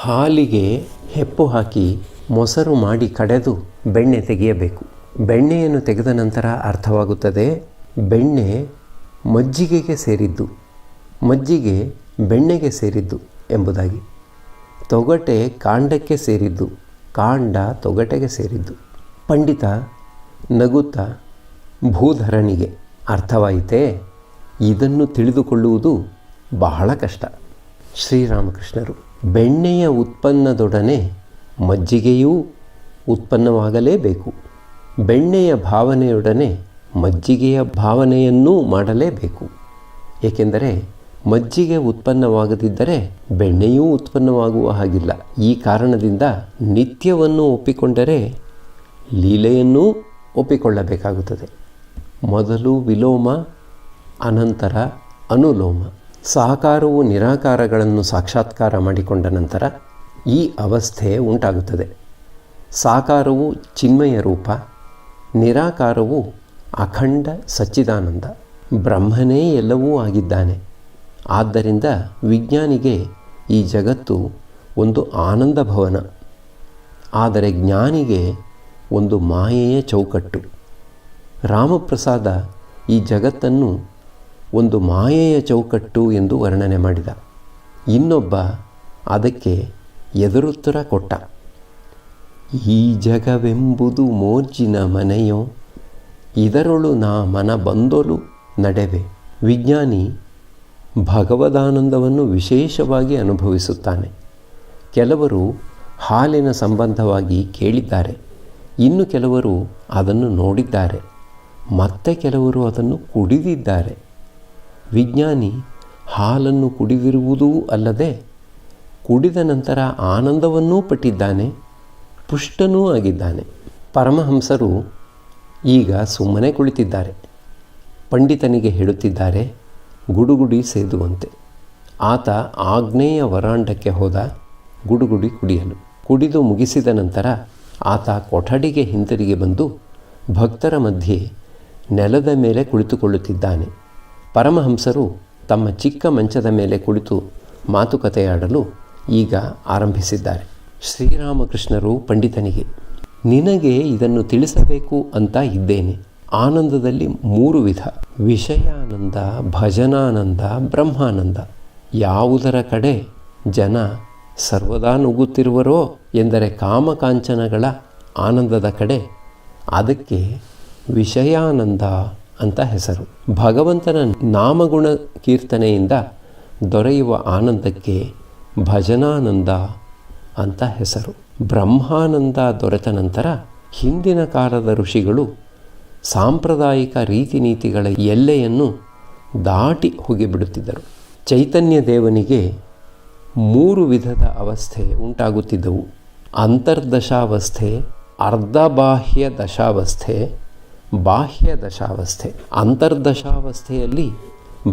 ಹಾಲಿಗೆ ಹೆಪ್ಪು ಹಾಕಿ ಮೊಸರು ಮಾಡಿ ಕಡೆದು ಬೆಣ್ಣೆ ತೆಗೆಯಬೇಕು. ಬೆಣ್ಣೆಯನ್ನು ತೆಗೆದ ನಂತರ ಅರ್ಥವಾಗುತ್ತದೆ ಬೆಣ್ಣೆ ಮಜ್ಜಿಗೆಗೆ ಸೇರಿದ್ದು, ಮಜ್ಜಿಗೆ ಬೆಣ್ಣೆಗೆ ಸೇರಿದ್ದು ಎಂಬುದಾಗಿ. ತೊಗಟೆ ಕಾಂಡಕ್ಕೆ ಸೇರಿದ್ದು, ಕಾಂಡ ತೊಗಟೆಗೆ ಸೇರಿದ್ದು. ಪಂಡಿತ ನಗುತ್ತಾ ಭೂಧರನಿಗೆ ಅರ್ಥವಾಯಿತೇ? ಇದನ್ನು ತಿಳಿದುಕೊಳ್ಳುವುದು ಬಹಳ ಕಷ್ಟ. ಶ್ರೀರಾಮಕೃಷ್ಣರು ಬೆಣ್ಣೆಯ ಉತ್ಪನ್ನದೊಡನೆ ಮಜ್ಜಿಗೆಯೂ ಉತ್ಪನ್ನವಾಗಲೇಬೇಕು. ಬೆಣ್ಣೆಯ ಭಾವನೆಯೊಡನೆ ಮಜ್ಜಿಗೆಯ ಭಾವನೆಯನ್ನೂ ಮಾಡಲೇಬೇಕು. ಏಕೆಂದರೆ ಮಜ್ಜಿಗೆ ಉತ್ಪನ್ನವಾಗದಿದ್ದರೆ ಬೆಣ್ಣೆಯೂ ಉತ್ಪನ್ನವಾಗುವ ಹಾಗಿಲ್ಲ. ಈ ಕಾರಣದಿಂದ ನಿತ್ಯವನ್ನು ಒಪ್ಪಿಕೊಂಡರೆ ಲೀಲೆಯನ್ನೂ ಒಪ್ಪಿಕೊಳ್ಳಬೇಕಾಗುತ್ತದೆ. ಮೊದಲು ವಿಲೋಮ, ಅನಂತರ ಅನುಲೋಮ. ಸಾಕಾರವು ನಿರಾಕಾರಗಳನ್ನು ಸಾಕ್ಷಾತ್ಕಾರ ಮಾಡಿಕೊಂಡ ನಂತರ ಈ ಅವಸ್ಥೆ ಉಂಟಾಗುತ್ತದೆ. ಸಾಕಾರವು ಚಿನ್ಮಯ ರೂಪ, ನಿರಾಕಾರವು ಅಖಂಡ ಸಚ್ಚಿದಾನಂದ. ಬ್ರಹ್ಮನೇ ಎಲ್ಲವೂ ಆಗಿದ್ದಾನೆ. ಆದ್ದರಿಂದ ವಿಜ್ಞಾನಿಗೆ ಈ ಜಗತ್ತು ಒಂದು ಆನಂದ ಭವನ, ಆದರೆ ಜ್ಞಾನಿಗೆ ಒಂದು ಮಾಯೆಯ ಚೌಕಟ್ಟು. ರಾಮಪ್ರಸಾದ ಈ ಜಗತ್ತನ್ನು ಒಂದು ಮಾಯೆಯ ಚೌಕಟ್ಟು ಎಂದು ವರ್ಣನೆ ಮಾಡಿದ. ಇನ್ನೊಬ್ಬ ಅದಕ್ಕೆ ಎದುರುತ್ತರ ಕೊಟ್ಟ. ಈ ಜಗವೆಂಬುದು ಮೋರ್ಜಿನ ಮನೆಯೋ, ಇದರೊಳು ನಾ ಮನ ಬಂದೊಲು ನಡೆವೆ. ವಿಜ್ಞಾನಿ ಭಗವದಾನಂದವನ್ನು ವಿಶೇಷವಾಗಿ ಅನುಭವಿಸುತ್ತಾನೆ. ಕೆಲವರು ಹಾಲಿನ ಸಂಬಂಧವಾಗಿ ಕೇಳಿದ್ದಾರೆ, ಇನ್ನು ಕೆಲವರು ಅದನ್ನು ನೋಡಿದ್ದಾರೆ, ಮತ್ತೆ ಕೆಲವರು ಅದನ್ನು ಕುಡಿದಿದ್ದಾರೆ. ವಿಜ್ಞಾನಿ ಹಾಲನ್ನು ಕುಡಿದಿರುವುದೂ ಅಲ್ಲದೆ ಕುಡಿದ ನಂತರ ಆನಂದವನ್ನೂ ಪಟ್ಟಿದ್ದಾನೆ, ಪುಷ್ಟನೂ ಆಗಿದ್ದಾನೆ. ಪರಮಹಂಸರು ಈಗ ಸುಮ್ಮನೆ ಕುಳಿತಿದ್ದಾರೆ. ಪಂಡಿತನಿಗೆ ಹೇಳುತ್ತಿದ್ದಾರೆ ಗುಡುಗುಡಿ ಸೇದುವಂತೆ. ಆತ ಆಗ್ನೇಯ ವರಾಂಡಕ್ಕೆ ಹೋದ ಗುಡುಗುಡಿ ಕುಡಿಯಲು. ಕುಡಿದು ಮುಗಿಸಿದ ನಂತರ ಆತ ಕೊಠಡಿಗೆ ಹಿಂತಿರುಗಿ ಬಂದು ಭಕ್ತರ ಮಧ್ಯೆ ನೆಲದ ಮೇಲೆ ಕುಳಿತುಕೊಳ್ಳುತ್ತಿದ್ದಾನೆ. ಪರಮಹಂಸರು ತಮ್ಮ ಚಿಕ್ಕ ಮಂಚದ ಮೇಲೆ ಕುಳಿತು ಮಾತುಕತೆಯಾಡಲು ಈಗ ಆರಂಭಿಸಿದ್ದಾರೆ. ಶ್ರೀರಾಮಕೃಷ್ಣರು ಪಂಡಿತನಿಗೆ, ನಿನಗೆ ಇದನ್ನು ತಿಳಿಸಬೇಕು ಅಂತ ಇದ್ದೇನೆ. ಆನಂದದಲ್ಲಿ 3 ವಿಧ: ವಿಷಯಾನಂದ, ಭಜನಾನಂದ, ಬ್ರಹ್ಮಾನಂದ. ಯಾವುದರ ಕಡೆ ಜನ ಸರ್ವದಾ ನುಗ್ಗುತ್ತಿರುವರೋ ಎಂದರೆ ಕಾಮಕಾಂಚನಗಳ ಆನಂದದ ಕಡೆ, ಅದಕ್ಕೆ ವಿಷಯಾನಂದ ಅಂತ ಹೆಸರು. ಭಗವಂತನ ನಾಮಗುಣ ಕೀರ್ತನೆಯಿಂದ ದೊರೆಯುವ ಆನಂದಕ್ಕೆ ಭಜನಾನಂದ ಅಂತ ಹೆಸರು. ಬ್ರಹ್ಮಾನಂದ ದೊರೆತ ನಂತರ ಹಿಂದಿನ ಕಾಲದ ಋಷಿಗಳು ಸಾಂಪ್ರದಾಯಿಕ ರೀತಿ ನೀತಿಗಳ ಎಲ್ಲೆಯನ್ನು ದಾಟಿ ಹೋಗಿಬಿಡುತ್ತಿದ್ದರು. ಚೈತನ್ಯ ದೇವನಿಗೆ 3 ವಿಧದ ಅವಸ್ಥೆ ಉಂಟಾಗುತ್ತಿದ್ದವು: ಅಂತರ್ದಶಾವಸ್ಥೆ, ಅರ್ಧಬಾಹ್ಯ ದಶಾವಸ್ಥೆ, ಬಾಹ್ಯ ದಶಾವಸ್ಥೆ. ಅಂತರ್ದಶಾವಸ್ಥೆಯಲ್ಲಿ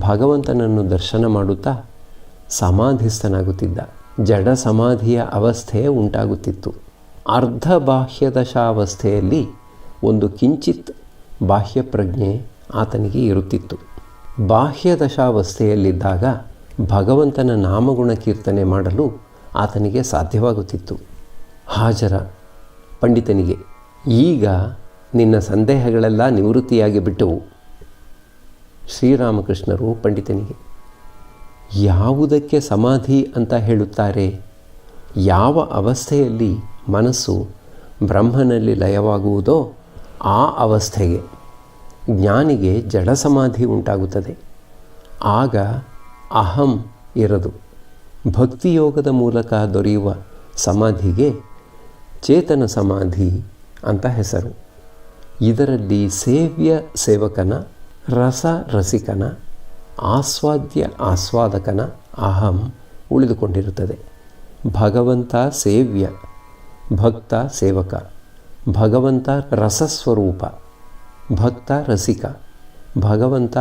ಭಗವಂತನನ್ನು ದರ್ಶನ ಮಾಡುತ್ತಾ ಸಮಾಧಿಸ್ಥನಾಗುತ್ತಿದ್ದ. ಜಡ ಸಮಾಧಿಯ ಅವಸ್ಥೆ ಉಂಟಾಗುತ್ತಿತ್ತು. ಅರ್ಧಬಾಹ್ಯ ದಶಾವಸ್ಥೆಯಲ್ಲಿ ಒಂದು ಕಿಂಚಿತ್ ಬಾಹ್ಯ ಪ್ರಜ್ಞೆ ಆತನಿಗೆ ಇರುತ್ತಿತ್ತು. ಬಾಹ್ಯ ದಶಾವಸ್ಥೆಯಲ್ಲಿದ್ದಾಗ ಭಗವಂತನ ನಾಮಗುಣ ಕೀರ್ತನೆ ಮಾಡಲು ಆತನಿಗೆ ಸಾಧ್ಯವಾಗುತ್ತಿತ್ತು. ಹಾಜರ ಪಂಡಿತನಿಗೆ, ಈಗ ನಿನ್ನ ಸಂದೇಹಗಳೆಲ್ಲ ನಿವೃತ್ತಿಯಾಗಿ ಬಿಟ್ಟವು. ಶ್ರೀರಾಮಕೃಷ್ಣರು ಪಂಡಿತನಿಗೆ, ಯಾವುದಕ್ಕೆ ಸಮಾಧಿ ಅಂತ ಹೇಳುತ್ತಾರೆ? ಯಾವ ಅವಸ್ಥೆಯಲ್ಲಿ ಮನಸ್ಸು ಬ್ರಹ್ಮನಲ್ಲಿ ಲಯವಾಗುವುದೋ ಆ ಅವಸ್ಥೆಗೆ ಜ್ಞಾನಿಗೆ ಜಡ ಸಮಾಧಿ ಉಂಟಾಗುತ್ತದೆ. ಆಗ ಅಹಂ ಇರದು. ಭಕ್ತಿಯೋಗದ ಮೂಲಕ ದೊರೆಯುವ ಸಮಾಧಿಗೆ ಚೇತನ ಸಮಾಧಿ ಅಂತ ಹೆಸರು. ಇದರಲ್ಲಿ ಸೇವ್ಯ ಸೇವಕನ, ರಸ ರಸಿಕನ, ಆಸ್ವಾದ್ಯ ಆಸ್ವಾದಕನ ಅಹಂ ಉಳಿದುಕೊಂಡಿರುತ್ತದೆ. ಭಗವಂತ ಸೇವ್ಯ, ಭಕ್ತ ಸೇವಕ. ಭಗವಂತ ರಸಸ್ವರೂಪ, ಭಕ್ತ ರಸಿಕ. ಭಗವಂತ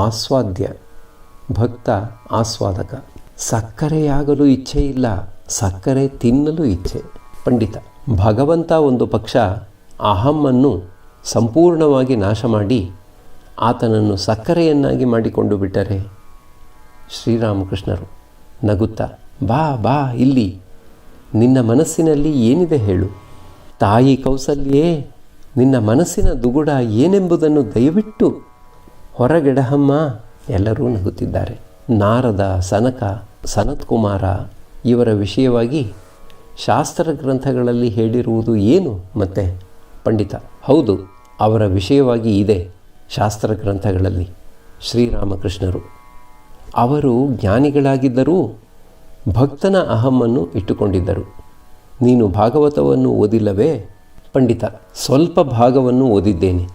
ಆಸ್ವಾದ್ಯ, ಭಕ್ತ ಆಸ್ವಾದಕ. ಸಕ್ಕರೆಯಾಗಲು ಇಚ್ಛೆ ಇಲ್ಲ, ಸಕ್ಕರೆ ತಿನ್ನಲು ಇಚ್ಛೆ. ಪಂಡಿತ, ಭಗವಂತ ಒಂದು ಪಕ್ಷ ಅಹಮ್ಮನ್ನು ಸಂಪೂರ್ಣವಾಗಿ ನಾಶ ಮಾಡಿ ಆತನನ್ನು ಸಕ್ಕರೆಯನ್ನಾಗಿ ಮಾಡಿಕೊಂಡು ಬಿಟ್ಟರೆ? ಶ್ರೀರಾಮಕೃಷ್ಣರು ನಗುತ್ತಾ, ಬಾ ಬಾ ಇಲ್ಲಿ, ನಿನ್ನ ಮನಸ್ಸಿನಲ್ಲಿ ಏನಿದೆ ಹೇಳು. ತಾಯಿ ಕೌಸಲ್ಯೇ, ನಿನ್ನ ಮನಸ್ಸಿನ ದುಗುಡ ಏನೆಂಬುದನ್ನು ದಯವಿಟ್ಟು ಹೊರಗೆಡಹಮ್ಮ. ಎಲ್ಲರೂ ನಗುತ್ತಿದ್ದಾರೆ. ನಾರದ, ಸನಕ, ಸನತ್ಕುಮಾರ ಇವರ ವಿಷಯವಾಗಿ ಶಾಸ್ತ್ರ ಗ್ರಂಥಗಳಲ್ಲಿ ಹೇಳಿರುವುದು ಏನು ಮತ್ತೆ ಪಂಡಿತ? ಹೌದು, ಅವರ ವಿಷಯವಾಗಿ ಇದೆ ಶಾಸ್ತ್ರ ಗ್ರಂಥಗಳಲ್ಲಿ. ಶ್ರೀರಾಮಕೃಷ್ಣರು ಅವರು ಜ್ಞಾನಿಗಳಾಗಿದ್ದರೂ ಭಕ್ತನ ಅಹಮ್ಮನ್ನು ಇಟ್ಟುಕೊಂಡಿದ್ದರು. ನೀನು ಭಾಗವತವನ್ನು ಓದಿಲ್ಲವೇ? ಪಂಡಿತ, ಸ್ವಲ್ಪ ಭಾಗವನ್ನು ಓದಿದ್ದೇನೆ,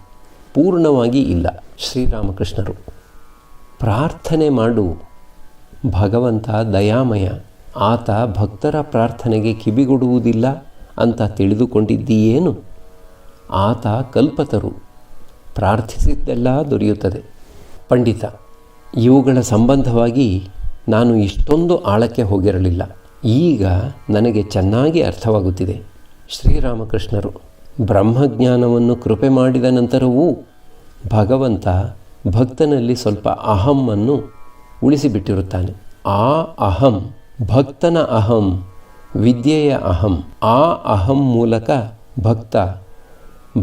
ಪೂರ್ಣವಾಗಿ ಇಲ್ಲ. ಶ್ರೀರಾಮಕೃಷ್ಣರು ಪ್ರಾರ್ಥನೆ ಮಾಡು, ಭಗವಂತ ದಯಾಮಯ, ಆತ ಭಕ್ತರ ಪ್ರಾರ್ಥನೆಗೆ ಕಿವಿಗೊಡುವುದಿಲ್ಲ ಅಂತ ತಿಳಿದುಕೊಂಡಿದ್ದೀಯೇನು? ಆತ ಕಲ್ಪತರು, ಪ್ರಾರ್ಥಿಸಿದ್ದೆಲ್ಲ ದೊರೆಯುತ್ತದೆ. ಪಂಡಿತ, ಇವುಗಳ ಸಂಬಂಧವಾಗಿ ನಾನು ಇಷ್ಟೊಂದು ಆಳಕ್ಕೆ ಹೋಗಿರಲಿಲ್ಲ. ಈಗ ನನಗೆ ಚೆನ್ನಾಗಿ ಅರ್ಥವಾಗುತ್ತಿದೆ. ಶ್ರೀರಾಮಕೃಷ್ಣರು ಬ್ರಹ್ಮಜ್ಞಾನವನ್ನು ಕೃಪೆ ಮಾಡಿದ ನಂತರವೂ ಭಗವಂತ ಭಕ್ತನಲ್ಲಿ ಸ್ವಲ್ಪ ಅಹಮ್ಮನ್ನು ಉಳಿಸಿಬಿಟ್ಟಿರುತ್ತಾನೆ. ಆ ಅಹಂ, ಭಕ್ತನ ಅಹಂ, ವಿದ್ಯೆಯ ಅಹಂ, ಆ ಅಹಂ ಮೂಲಕ ಭಕ್ತ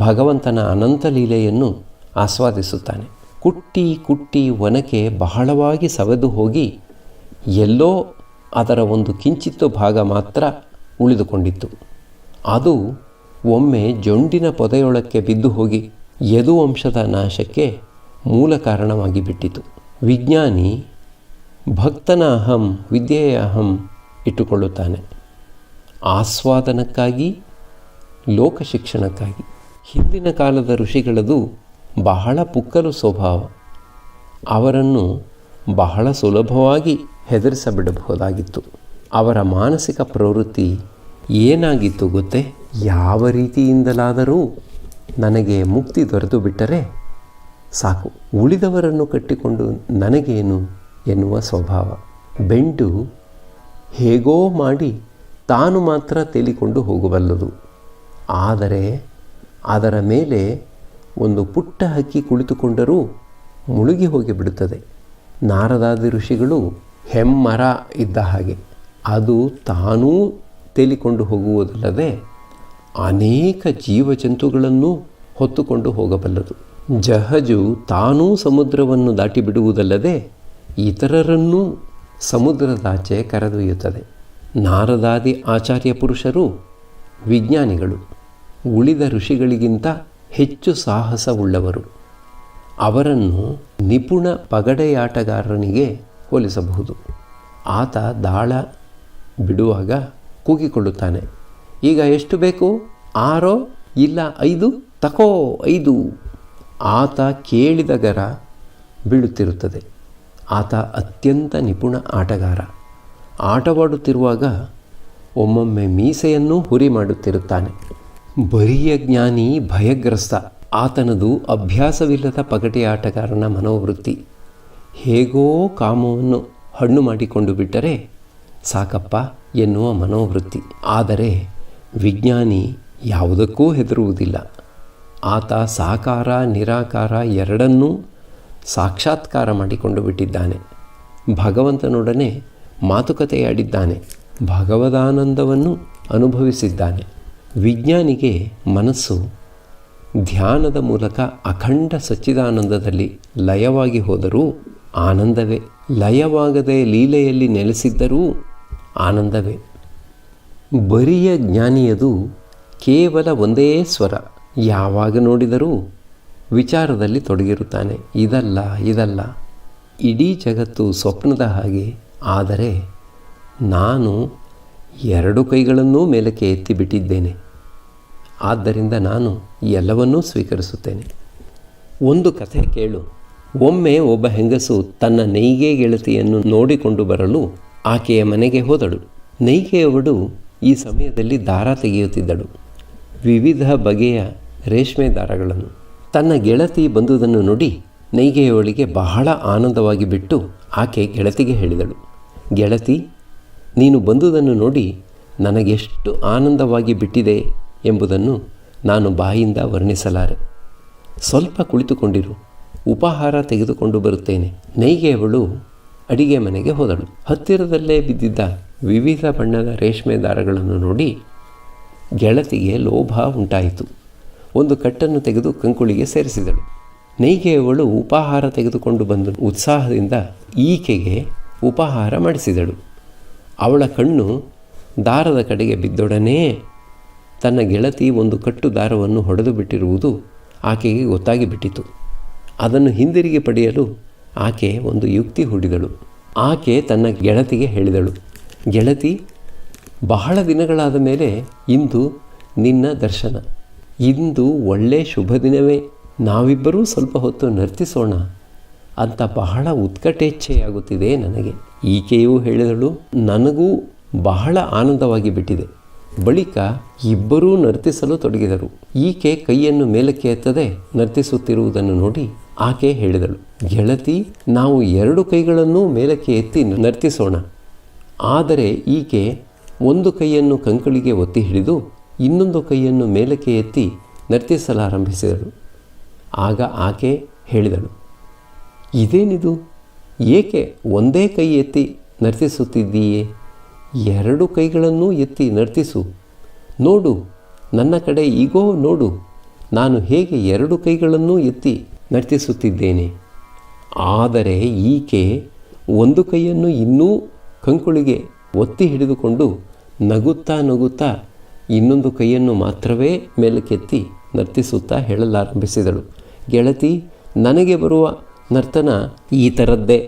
ಭಗವಂತನ ಅನಂತ ಲೀಲೆಯನ್ನು ಆಸ್ವಾದಿಸುತ್ತಾನೆ. ಕುಟ್ಟಿ ಕುಟ್ಟಿ ಒನಕೆ ಬಹಳವಾಗಿ ಸವೆದು ಹೋಗಿ ಎಲ್ಲೋ ಅದರ ಒಂದು ಕಿಂಚಿತ್ತು ಭಾಗ ಮಾತ್ರ ಉಳಿದುಕೊಂಡಿತ್ತು. ಅದು ಒಮ್ಮೆ ಜೊಂಡಿನ ಪೊದೆಯೊಳಕ್ಕೆ ಬಿದ್ದು ಹೋಗಿ ಯದುವಂಶದ ನಾಶಕ್ಕೆ ಮೂಲ ಕಾರಣವಾಗಿ ಬಿಟ್ಟಿತು. ವಿಜ್ಞಾನಿ ಭಕ್ತನ ಅಹಂ, ವಿದ್ಯೆಯ ಅಹಂ ಇಟ್ಟುಕೊಳ್ಳುತ್ತಾನೆ, ಆಸ್ವಾದನಕ್ಕಾಗಿ, ಲೋಕ ಶಿಕ್ಷಣಕ್ಕಾಗಿ. ಹಿಂದಿನ ಕಾಲದ ಋಷಿಗಳದು ಬಹಳ ಪುಕ್ಕಲು ಸ್ವಭಾವ. ಅವರನ್ನು ಬಹಳ ಸುಲಭವಾಗಿ ಹೆದರಿಸಬಿಡಬಹುದಾಗಿತ್ತು. ಅವರ ಮಾನಸಿಕ ಪ್ರವೃತ್ತಿ ಏನಾಗಿತ್ತು ಗೊತ್ತೇ? ಯಾವ ರೀತಿಯಿಂದಲಾದರೂ ನನಗೆ ಮುಕ್ತಿ ದೊರೆತು ಬಿಟ್ಟರೆ ಸಾಕು, ಉಳಿದವರನ್ನು ಕಟ್ಟಿಕೊಂಡು ನನಗೇನು ಎನ್ನುವ ಸ್ವಭಾವ. ಬೆಂಡು ಹೇಗೋ ಮಾಡಿ ತಾನು ಮಾತ್ರ ತೇಲಿಕೊಂಡು ಹೋಗಬಲ್ಲದು. ಆದರೆ ಅದರ ಮೇಲೆ ಒಂದು ಪುಟ್ಟ ಹಕ್ಕಿ ಕುಳಿತುಕೊಂಡರೂ ಮುಳುಗಿ ಹೋಗಿಬಿಡುತ್ತದೆ. ನಾರದಾದಿ ಋಷಿಗಳು ಹೆಮ್ಮರ ಇದ್ದ ಹಾಗೆ. ಅದು ತಾನೂ ತೇಲಿಕೊಂಡು ಹೋಗುವುದಲ್ಲದೆ ಅನೇಕ ಜೀವಜಂತುಗಳನ್ನು ಹೊತ್ತುಕೊಂಡು ಹೋಗಬಲ್ಲದು. ಜಹಜು ತಾನೂ ಸಮುದ್ರವನ್ನು ದಾಟಿಬಿಡುವುದಲ್ಲದೆ ಇತರರನ್ನೂ ಸಮುದ್ರದಾಚೆ ಕರೆದೊಯ್ಯುತ್ತದೆ. ನಾರದಾದಿ ಆಚಾರ್ಯ ಪುರುಷರು ವಿಜ್ಞಾನಿಗಳು, ಉಳಿದ ಋಷಿಗಳಿಗಿಂತ ಹೆಚ್ಚು ಸಾಹಸವುಳ್ಳವರು. ಅವರನ್ನು ನಿಪುಣ ಪಗಡೆಯಾಟಗಾರನಿಗೆ ಹೋಲಿಸಬಹುದು. ಆತ ದಾಳ ಬಿಡುವಾಗ ಕೂಗಿಕೊಳ್ಳುತ್ತಾನೆ, ಈಗ ಎಷ್ಟು ಬೇಕು? 6 ಇಲ್ಲ 5? ತಕೋ 5. ಆತ ಕೇಳಿದ ಗರ ಬೀಳುತ್ತಿರುತ್ತದೆ. ಆತ ಅತ್ಯಂತ ನಿಪುಣ ಆಟಗಾರ. ಆಟವಾಡುತ್ತಿರುವಾಗ ಒಮ್ಮೊಮ್ಮೆ ಮೀಸೆಯನ್ನೂ ಹುರಿ ಮಾಡುತ್ತಿರುತ್ತಾನೆ. ಬರಿಯ ಜ್ಞಾನಿ ಭಯಗ್ರಸ್ತ. ಆತನದು ಅಭ್ಯಾಸವಿಲ್ಲದ ಪಗಡೆಯಾಟಗಾರನ ಮನೋವೃತ್ತಿ. ಹೇಗೋ ಕಾಮವನ್ನು ಹಣ್ಣು ಮಾಡಿಕೊಂಡು ಬಿಟ್ಟರೆ ಸಾಕಪ್ಪ ಎನ್ನುವ ಮನೋವೃತ್ತಿ. ಆದರೆ ವಿಜ್ಞಾನಿ ಯಾವುದಕ್ಕೂ ಹೆದರುವುದಿಲ್ಲ. ಆತ ಸಾಕಾರ ನಿರಾಕಾರ ಎರಡನ್ನೂ ಸಾಕ್ಷಾತ್ಕಾರ ಮಾಡಿಕೊಂಡು ಬಿಟ್ಟಿದ್ದಾನೆ. ಭಗವಂತನೊಡನೆ ಮಾತುಕತೆಯಾಡಿದ್ದಾನೆ. ಭಗವದಾನಂದವನ್ನು ಅನುಭವಿಸಿದ್ದಾನೆ. ವಿಜ್ಞಾನಿಗೆ ಮನಸ್ಸು ಧ್ಯಾನದ ಮೂಲಕ ಅಖಂಡ ಸಚ್ಚಿದಾನಂದದಲ್ಲಿ ಲಯವಾಗಿ ಹೋದರೂ ಆನಂದವೇ, ಲಯವಾಗದೆ ಲೀಲೆಯಲ್ಲಿ ನೆಲೆಸಿದ್ದರೂ ಆನಂದವೇ. ಬರಿಯ ಜ್ಞಾನಿಯದು ಕೇವಲ ಒಂದೇ ಸ್ವರ. ಯಾವಾಗ ನೋಡಿದರೂ ವಿಚಾರದಲ್ಲಿ ತೊಡಗಿರುತ್ತಾನೆ. ಇದಲ್ಲ ಇಡೀ ಜಗತ್ತು ಸ್ವಪ್ನದ ಹಾಗೆ. ಆದರೆ ನಾನು 2 ಕೈಗಳನ್ನೂ ಮೇಲಕ್ಕೆ ಎತ್ತಿಬಿಟ್ಟಿದ್ದೇನೆ. ಆದ್ದರಿಂದ ನಾನು ಎಲ್ಲವನ್ನೂ ಸ್ವೀಕರಿಸುತ್ತೇನೆ. ಒಂದು ಕಥೆ ಕೇಳು. ಒಮ್ಮೆ ಒಬ್ಬ ಹೆಂಗಸು ತನ್ನ ನೈಗೆ ಗೆಳತಿಯನ್ನು ನೋಡಿಕೊಂಡು ಬರಲು ಆಕೆಯ ಮನೆಗೆ ಹೋದಳು. ನೈಗೆಯವಳು ಈ ಸಮಯದಲ್ಲಿ ದಾರ ತೆಗೆಯುತ್ತಿದ್ದಳು, ವಿವಿಧ ಬಗೆಯ ರೇಷ್ಮೆ ದಾರಗಳನ್ನು. ತನ್ನ ಗೆಳತಿ ಬಂದುದನ್ನು ನೋಡಿ ನೈಗೆಯವಳಿಗೆ ಬಹಳ ಆನಂದವಾಗಿ ಬಿಟ್ಟು ಆಕೆ ಗೆಳತಿಗೆ ಹೇಳಿದಳು, ಗೆಳತಿ, ನೀನು ಬಂದುದನ್ನು ನೋಡಿ ನನಗೆಷ್ಟು ಆನಂದವಾಗಿ ಬಿಟ್ಟಿದೆ ಎಂಬುದನ್ನು ನಾನು ಬಾಯಿಂದ ವರ್ಣಿಸಲಾರೆ. ಸ್ವಲ್ಪ ಕುಳಿತುಕೊಂಡಿರು, ಉಪಹಾರ ತೆಗೆದುಕೊಂಡು ಬರುತ್ತೇನೆ. ನೈಗೆಯವಳು ಅಡಿಗೆ ಮನೆಗೆ ಹೋದಳು. ಹತ್ತಿರದಲ್ಲೇ ಬಿದ್ದಿದ್ದ ವಿವಿಧ ಬಣ್ಣದ ರೇಷ್ಮೆ ದಾರಗಳನ್ನು ನೋಡಿ ಗೆಳತಿಗೆ ಲೋಭ ಉಂಟಾಯಿತು. ಒಂದು ಕಟ್ಟನ್ನು ತೆಗೆದು ಕಂಕುಳಿಗೆ ಸೇರಿಸಿದಳು. ನೇಯ್ಗೆಯವಳು ಉಪಹಾರ ತೆಗೆದುಕೊಂಡು ಬಂದು ಉತ್ಸಾಹದಿಂದ ಈಕೆಗೆ ಉಪಹಾರ ಮಾಡಿಸಿದಳು. ಅವಳ ಕಣ್ಣು ದಾರದ ಕಡೆಗೆ ಬಿದ್ದೊಡನೆ ತನ್ನ ಗೆಳತಿ ಒಂದು ಕಟ್ಟು ದಾರವನ್ನು ಹೊಡೆದು ಬಿಟ್ಟಿರುವುದು ಆಕೆಗೆ ಗೊತ್ತಾಗಿ ಬಿಟ್ಟಿತು. ಅದನ್ನು ಹಿಂದಿರುಗಿ ಪಡೆಯಲು ಆಕೆ ಒಂದು ಯುಕ್ತಿ ಹೂಡಿದಳು. ಆಕೆ ತನ್ನ ಗೆಳತಿಗೆ ಹೇಳಿದಳು, ಗೆಳತಿ, ಬಹಳ ದಿನಗಳಾದ ಮೇಲೆ ಇಂದು ನಿನ್ನ ದರ್ಶನ. ಇಂದು ಒಳ್ಳೆ ಶುಭ ದಿನವೇ, ನಾವಿಬ್ಬರೂ ಸ್ವಲ್ಪ ಹೊತ್ತು ನರ್ತಿಸೋಣ ಅಂತ ಬಹಳ ಉತ್ಕಟೇಚ್ಛೆಯಾಗುತ್ತಿದೆ ನನಗೆ. ಈಕೆಯೂ ಹೇಳಿದಳು, ನನಗೂ ಬಹಳ ಆನಂದವಾಗಿ ಬಿಟ್ಟಿದೆ. ಬಳಿಕ ಇಬ್ಬರೂ ನರ್ತಿಸಲು ತೊಡಗಿದರು. ಈಕೆ ಕೈಯನ್ನು ಮೇಲಕ್ಕೆ ಎತ್ತದೆ ನರ್ತಿಸುತ್ತಿರುವುದನ್ನು ನೋಡಿ ಆಕೆ ಹೇಳಿದಳು, ಗೆಳತಿ, ನಾವು 2 ಕೈಗಳನ್ನೂ ಮೇಲಕ್ಕೆ ಎತ್ತಿ ನರ್ತಿಸೋಣ. ಆದರೆ ಈಕೆ ಒಂದು ಕೈಯನ್ನು ಕಂಕುಳಿಗೆ ಒತ್ತಿ ಹಿಡಿದು ಇನ್ನೊಂದು ಕೈಯನ್ನು ಮೇಲಕ್ಕೆ ಎತ್ತಿ ನರ್ತಿಸಲಾರಂಭಿಸಿದಳು. ಆಗ ಆಕೆ ಹೇಳಿದಳು, ಇದೇನಿದು, ಏಕೆ ಒಂದೇ ಕೈ ಎತ್ತಿ ನರ್ತಿಸುತ್ತಿದ್ದೀಯೇ? 2 ಕೈಗಳನ್ನೂ ಎತ್ತಿ ನರ್ತಿಸು. ನೋಡು, ನನ್ನ ಕಡೆ ಈಗೋ ನೋಡು, ನಾನು ಹೇಗೆ 2 ಕೈಗಳನ್ನೂ ಎತ್ತಿ ನರ್ತಿಸುತ್ತಿದ್ದೇನೆ. ಆದರೆ ಈಕೆ ಒಂದು ಕೈಯನ್ನು ಇನ್ನೂ ಕಂಕುಳಿಗೆ ಒತ್ತಿ ಹಿಡಿದುಕೊಂಡು ನಗುತ್ತಾ ನಗುತ್ತಾ ಇನ್ನೊಂದು ಕೈಯನ್ನು ಮಾತ್ರವೇ ಮೇಲಕ್ಕೆತ್ತಿ ನರ್ತಿಸುತ್ತಾ ಹೇಳಲಾರಂಭಿಸಿದಳು, ಗೆಳತಿ, ನನಗೆ ಬರುವ ನರ್ತನ ಈ ಥರದ್ದೇ.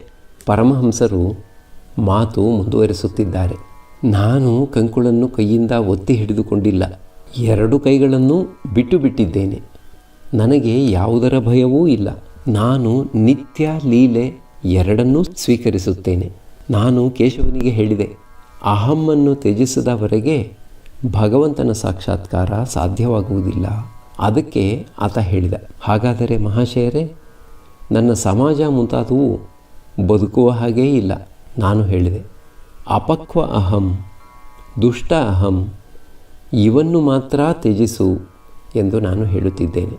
ಪರಮಹಂಸರು ಮಾತು ಮುಂದುವರಿಸುತ್ತಿದ್ದಾರೆ. ನಾನು ಕಂಕುಳನ್ನು ಕೈಯಿಂದ ಒತ್ತಿ ಹಿಡಿದುಕೊಂಡಿಲ್ಲ, 2 ಕೈಗಳನ್ನು ಬಿಟ್ಟು ಬಿಟ್ಟಿದ್ದೇನೆ. ನನಗೆ ಯಾವುದರ ಭಯವೂ ಇಲ್ಲ. ನಾನು ನಿತ್ಯ ಲೀಲೆ ಎರಡನ್ನೂ ಸ್ವೀಕರಿಸುತ್ತೇನೆ. ನಾನು ಕೇಶವನಿಗೆ ಹೇಳಿದೆ, ಅಹಮ್ಮನ್ನು ತ್ಯಜಿಸಿದವರೆಗೆ ಭಗವಂತನ ಸಾಕ್ಷಾತ್ಕಾರ ಸಾಧ್ಯವಾಗುವುದಿಲ್ಲ. ಅದಕ್ಕೆ ಆತ ಹೇಳಿದ, ಹಾಗಾದರೆ ಮಹಾಶಯರೇ, ನನ್ನ ಸಮಾಜ ಮುಂತಾದವು ಬದುಕುವ ಹಾಗೇ ಇಲ್ಲ. ನಾನು ಹೇಳಿದೆ, ಅಪಕ್ವ ಅಹಂ, ದುಷ್ಟ ಅಹಂ ಇವನ್ನು ಮಾತ್ರ ತ್ಯಜಿಸು ಎಂದು ನಾನು ಹೇಳುತ್ತಿದ್ದೇನೆ.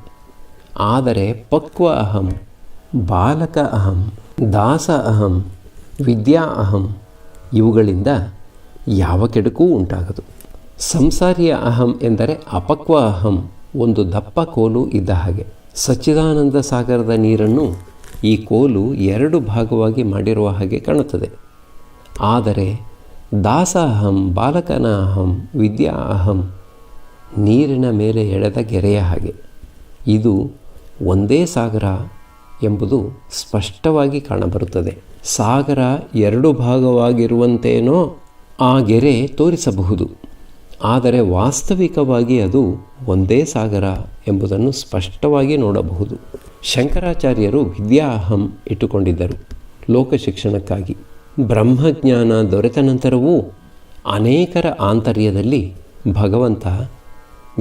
ಆದರೆ ಪಕ್ವ ಅಹಂ, ಬಾಲಕ ಅಹಂ, ದಾಸ ಅಹಂ, ವಿದ್ಯಾ ಅಹಂ ಇವುಗಳಿಂದ ಯಾವ ಕೆಡುಕೂ ಉಂಟಾಗದು. ಸಂಸಾರಿಯ ಅಹಂ ಎಂದರೆ ಅಪಕ್ವ ಅಹಂ ಒಂದು ದಪ್ಪ ಕೋಲು ಇದ್ದ ಹಾಗೆ. ಸಚ್ಚಿದಾನಂದ ಸಾಗರದ ನೀರನ್ನು ಈ ಕೋಲು 2 ಭಾಗವಾಗಿ ಮಾಡಿರುವ ಹಾಗೆ ಕಾಣುತ್ತದೆ. ಆದರೆ ದಾಸ ಅಹಂ, ಬಾಲಕನ ಅಹಂ, ವಿದ್ಯಾ ಅಹಂ ನೀರಿನ ಮೇಲೆ ಎಳೆದ ಗೆರೆಯ ಹಾಗೆ. ಇದು ಒಂದೇ ಸಾಗರ ಎಂಬುದು ಸ್ಪಷ್ಟವಾಗಿ ಕಾಣಬರುತ್ತದೆ. ಸಾಗರ 2 ಭಾಗವಾಗಿರುವಂತೇನೋ ಆ ಗೆರೆ ತೋರಿಸಬಹುದು. ಆದರೆ ವಾಸ್ತವಿಕವಾಗಿ ಅದು ಒಂದೇ ಸಾಗರ ಎಂಬುದನ್ನು ಸ್ಪಷ್ಟವಾಗಿ ನೋಡಬಹುದು. ಶಂಕರಾಚಾರ್ಯರು ವಿದ್ಯಾ ಅಹಂ ಇಟ್ಟುಕೊಂಡಿದ್ದರು ಲೋಕ ಶಿಕ್ಷಣಕ್ಕಾಗಿ. ಬ್ರಹ್ಮಜ್ಞಾನ ದೊರೆತ ನಂತರವೂ ಅನೇಕರ ಆಂತರ್ಯದಲ್ಲಿ ಭಗವಂತ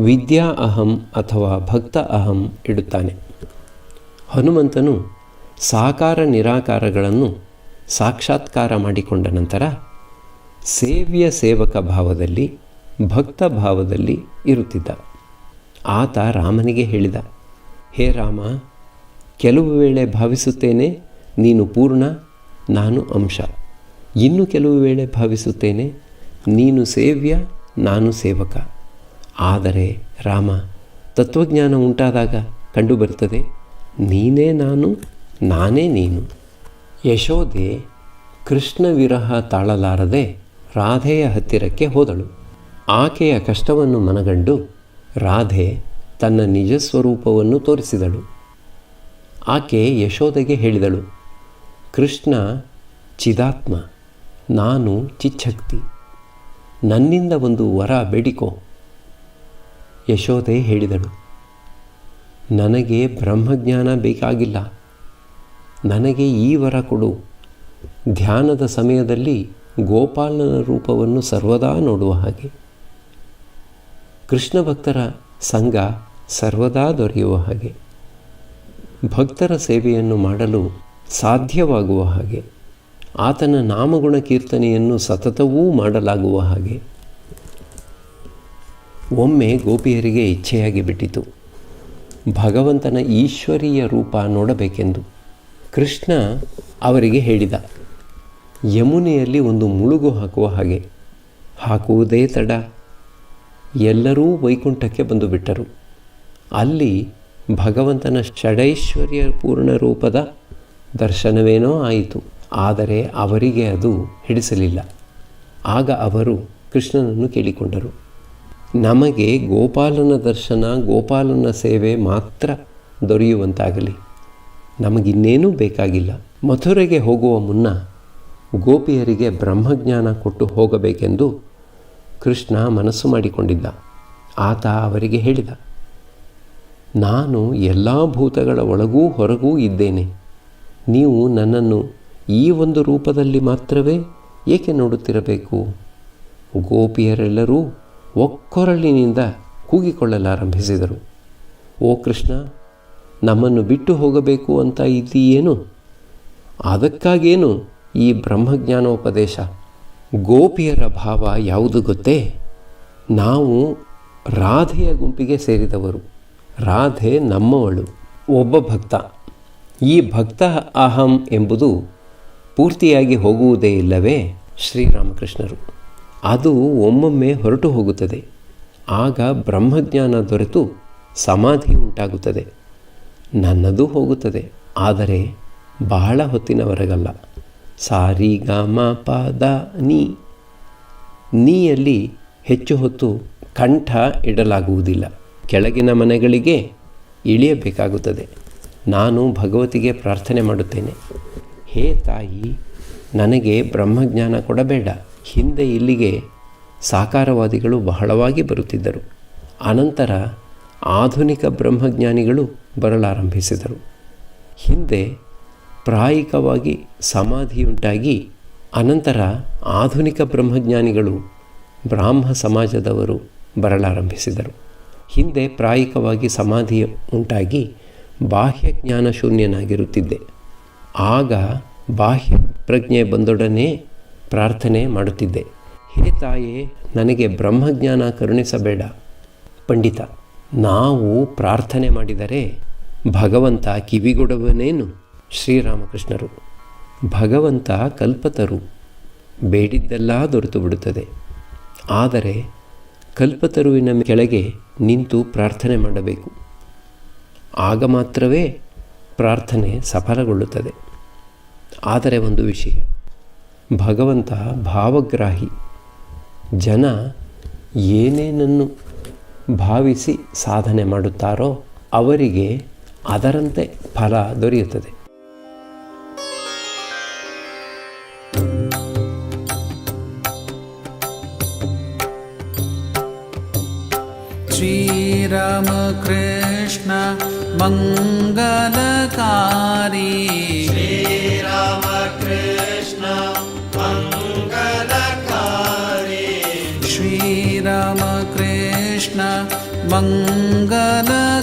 ವಿದ್ಯಾ ಅಹಂ ಅಥವಾ ಭಕ್ತ ಅಹಂ ಇಡುತ್ತಾನೆ. ಹನುಮಂತನು ಸಾಕಾರ ನಿರಾಕಾರಗಳನ್ನು ಸಾಕ್ಷಾತ್ಕಾರ ಮಾಡಿಕೊಂಡ ನಂತರ ಸೇವ್ಯ ಸೇವಕ ಭಾವದಲ್ಲಿ, ಭಕ್ತ ಭಾವದಲ್ಲಿ ಇರುತ್ತಿದ್ದ. ಆತ ರಾಮನಿಗೆ ಹೇಳಿದ, ಹೇ ರಾಮ, ಕೆಲವು ವೇಳೆ ಭಾವಿಸುತ್ತೇನೆ ನೀನು ಪೂರ್ಣ, ನಾನು ಅಂಶ. ಇನ್ನು ಕೆಲವು ವೇಳೆ ಭಾವಿಸುತ್ತೇನೆ ನೀನು ಸೇವ್ಯ, ನಾನು ಸೇವಕ. ಆದರೆ ರಾಮ, ತತ್ವಜ್ಞಾನ ಉಂಟಾದಾಗ ಕಂಡುಬರುತ್ತದೆ ನೀನೇ ನಾನು, ನಾನೇ ನೀನು. ಯಶೋದೆ ಕೃಷ್ಣ ವಿರಹ ತಾಳಲಾರದೆ ರಾಧೆಯ ಹತ್ತಿರಕ್ಕೆ ಹೋದಳು. ಆಕೆಯ ಕಷ್ಟವನ್ನು ಮನಗಂಡು ರಾಧೆ ತನ್ನ ನಿಜ ಸ್ವರೂಪವನ್ನು ತೋರಿಸಿದಳು. ಆಕೆ ಯಶೋದೆಗೆ ಹೇಳಿದಳು, ಕೃಷ್ಣ ಚಿದಾತ್ಮ, ನಾನು ಚಿಚ್ಛಕ್ತಿ, ನನ್ನಿಂದ ಒಂದು ವರ ಬೇಡಿಕೋ. ಯಶೋದೆ ಹೇಳಿದಳು, ನನಗೆ ಬ್ರಹ್ಮಜ್ಞಾನ ಬೇಕಾಗಿಲ್ಲ, ನನಗೆ ಈ ವರ ಕೊಡು. ಧ್ಯಾನದ ಸಮಯದಲ್ಲಿ ಗೋಪಾಲನ ರೂಪವನ್ನು ಸರ್ವದಾ ನೋಡುವ ಹಾಗೆ, ಕೃಷ್ಣ ಭಕ್ತರ ಸಂಘ ಸರ್ವದಾ ದೊರೆಯುವ ಹಾಗೆ, ಭಕ್ತರ ಸೇವೆಯನ್ನು ಮಾಡಲು ಸಾಧ್ಯವಾಗುವ ಹಾಗೆ, ಆತನ ನಾಮಗುಣ ಕೀರ್ತನೆಯನ್ನು ಸತತವೂ ಮಾಡಲಾಗುವ ಹಾಗೆ. ಒಮ್ಮೆ ಗೋಪಿಯರಿಗೆ ಇಚ್ಛೆಯಾಗಿ ಬಿಟ್ಟಿತು ಭಗವಂತನ ಈಶ್ವರೀಯ ರೂಪ ನೋಡಬೇಕೆಂದು. ಕೃಷ್ಣ ಅವರಿಗೆ ಹೇಳಿದ, ಯಮುನೆಯಲ್ಲಿ ಒಂದು ಮುಳುಗು ಹಾಕುವ ಹಾಗೆ ಹಾಕುವುದೇ ತಡ ಎಲ್ಲರೂ ವೈಕುಂಠಕ್ಕೆ ಬಂದು ಬಿಟ್ಟರು. ಅಲ್ಲಿ ಭಗವಂತನ ಷಡೈಶ್ವರ್ಯ ಪೂರ್ಣ ರೂಪದ ದರ್ಶನವೇನೋ ಆಯಿತು. ಆದರೆ ಅವರಿಗೆ ಅದು ಹಿಡಿಸಲಿಲ್ಲ. ಆಗ ಅವರು ಕೃಷ್ಣನನ್ನು ಕೇಳಿಕೊಂಡರು, ನಮಗೆ ಗೋಪಾಲನ ದರ್ಶನ, ಗೋಪಾಲನ ಸೇವೆ ಮಾತ್ರ ದೊರೆಯುವಂತಾಗಲಿ, ನಮಗಿನ್ನೇನೂ ಬೇಕಾಗಿಲ್ಲ. ಮಥುರೆಗೆ ಹೋಗುವ ಮುನ್ನ ಗೋಪಿಯರಿಗೆ ಬ್ರಹ್ಮಜ್ಞಾನ ಕೊಟ್ಟು ಹೋಗಬೇಕೆಂದು ಕೃಷ್ಣ ಮನಸ್ಸು ಮಾಡಿಕೊಂಡಿದ್ದ. ಆತ ಅವರಿಗೆ ಹೇಳಿದ, ನಾನು ಎಲ್ಲ ಭೂತಗಳ ಒಳಗೂ ಹೊರಗೂ ಇದ್ದೇನೆ. ನೀವು ನನ್ನನ್ನು ಈ ಒಂದು ರೂಪದಲ್ಲಿ ಮಾತ್ರವೇ ಏಕೆ ನೋಡುತ್ತಿರಬೇಕು? ಗೋಪಿಯರೆಲ್ಲರೂ ಒಕ್ಕೊರಳಿನಿಂದ ಕೂಗಿಕೊಳ್ಳಲಾರಂಭಿಸಿದರು. ಓ ಕೃಷ್ಣ, ನಮ್ಮನ್ನು ಬಿಟ್ಟು ಹೋಗಬೇಕು ಅಂತ ಇದ್ದೀಯೇನು? ಅದಕ್ಕಾಗೇನು ಈ ಬ್ರಹ್ಮಜ್ಞಾನೋಪದೇಶ? ಗೋಪಿಯರ ಭಾವ ಯಾವುದು ಗೊತ್ತೇ? ನಾವು ರಾಧೆಯ ಗುಂಪಿಗೆ ಸೇರಿದವರು. ರಾಧೆ ನಮ್ಮವಳು, ಒಬ್ಬ ಭಕ್ತ. ಈ ಭಕ್ತ ಅಹಂ ಎಂಬುದು ಪೂರ್ತಿಯಾಗಿ ಹೋಗುವುದೇ ಇಲ್ಲವೇ ಶ್ರೀರಾಮಕೃಷ್ಣರು? ಅದು ಒಮ್ಮೊಮ್ಮೆ ಹೊರಟು ಹೋಗುತ್ತದೆ. ಆಗ ಬ್ರಹ್ಮಜ್ಞಾನ ದೊರೆತು ಸಮಾಧಿ ಉಂಟಾಗುತ್ತದೆ. ನನ್ನದು ಹೋಗುತ್ತದೆ, ಆದರೆ ಬಹಳ ಹೊತ್ತಿನವರೆಗಲ್ಲ. ಸಾರಿ ಗ ಮ ಪ ದ ನೀ, ನೀಯಲ್ಲಿ ಹೆಚ್ಚು ಹೊತ್ತು ಕಂಠ ಇಡಲಾಗುವುದಿಲ್ಲ. ಕೆಳಗಿನ ಮನೆಗಳಿಗೆ ಇಳಿಯಬೇಕಾಗುತ್ತದೆ. ನಾನು ಭಗವತಿಗೆ ಪ್ರಾರ್ಥನೆ ಮಾಡುತ್ತೇನೆ, ಹೇ ತಾಯಿ, ನನಗೆ ಬ್ರಹ್ಮಜ್ಞಾನ ಕೊಡಬೇಡ. ಹಿಂದೆ ಇಲ್ಲಿಗೆ ಸಾಕಾರವಾದಿಗಳು ಬಹಳವಾಗಿ ಬರುತ್ತಿದ್ದರು. ಅನಂತರ ಆಧುನಿಕ ಬ್ರಹ್ಮಜ್ಞಾನಿಗಳು ಬರಲಾರಂಭಿಸಿದರು. ಹಿಂದೆ ಪ್ರಾಯಿಕವಾಗಿ ಸಮಾಧಿಯುಂಟಾಗಿ ಅನಂತರ ಆಧುನಿಕ ಬ್ರಹ್ಮಜ್ಞಾನಿಗಳು ಬ್ರಾಹ್ಮ ಸಮಾಜದವರು ಬರಲಾರಂಭಿಸಿದರು. ಹಿಂದೆ ಪ್ರಾಯಿಕವಾಗಿ ಸಮಾಧಿ ಉಂಟಾಗಿ ಬಾಹ್ಯ ಜ್ಞಾನ ಶೂನ್ಯನಾಗಿರುತ್ತಿದ್ದೆ. ಆಗ ಬಾಹ್ಯ ಪ್ರಜ್ಞೆ ಬಂದೊಡನೆ ಪ್ರಾರ್ಥನೆ ಮಾಡುತ್ತಿದ್ದೆ, ಹೇ ತಾಯೇ, ನನಗೆ ಬ್ರಹ್ಮಜ್ಞಾನ ಕರುಣಿಸಬೇಡ. ಪಂಡಿತ, ನಾವು ಪ್ರಾರ್ಥನೆ ಮಾಡಿದರೆ ಭಗವಂತ ಕಿವಿಗೊಡುವನೇನು? ಶ್ರೀರಾಮಕೃಷ್ಣರು, ಭಗವಂತ ಕಲ್ಪತರು, ಬೇಡಿದ್ದೆಲ್ಲ ದೊರೆತು ಬಿಡುತ್ತದೆ. ಆದರೆ ಕಲ್ಪತರುವಿನ ಕೆಳಗೆ ನಿಂತು ಪ್ರಾರ್ಥನೆ ಮಾಡಬೇಕು. ಆಗ ಮಾತ್ರವೇ ಪ್ರಾರ್ಥನೆ ಸಫಲಗೊಳ್ಳುತ್ತದೆ. ಆದರೆ ಒಂದು ವಿಷಯ, ಭಗವಂತ ಭಾವಗ್ರಾಹಿ. ಜನ ಏನೇನನ್ನು ಭಾವಿಸಿ ಸಾಧನೆ ಮಾಡುತ್ತಾರೋ ಅವರಿಗೆ ಅದರಂತೆ ಫಲ ದೊರೆಯುತ್ತದೆ. ಶ್ರೀರಾಮ ಕೃಷ್ಣ ಮಂಗಲಕಾರಿ, ಶ್ರೀರಾಮ ಕೃಷ್ಣ ಮಂಗಲಕಾರಿ, ಶ್ರೀರಾಮ ಕೃಷ್ಣ ಮಂಗಲಕಾರಿ.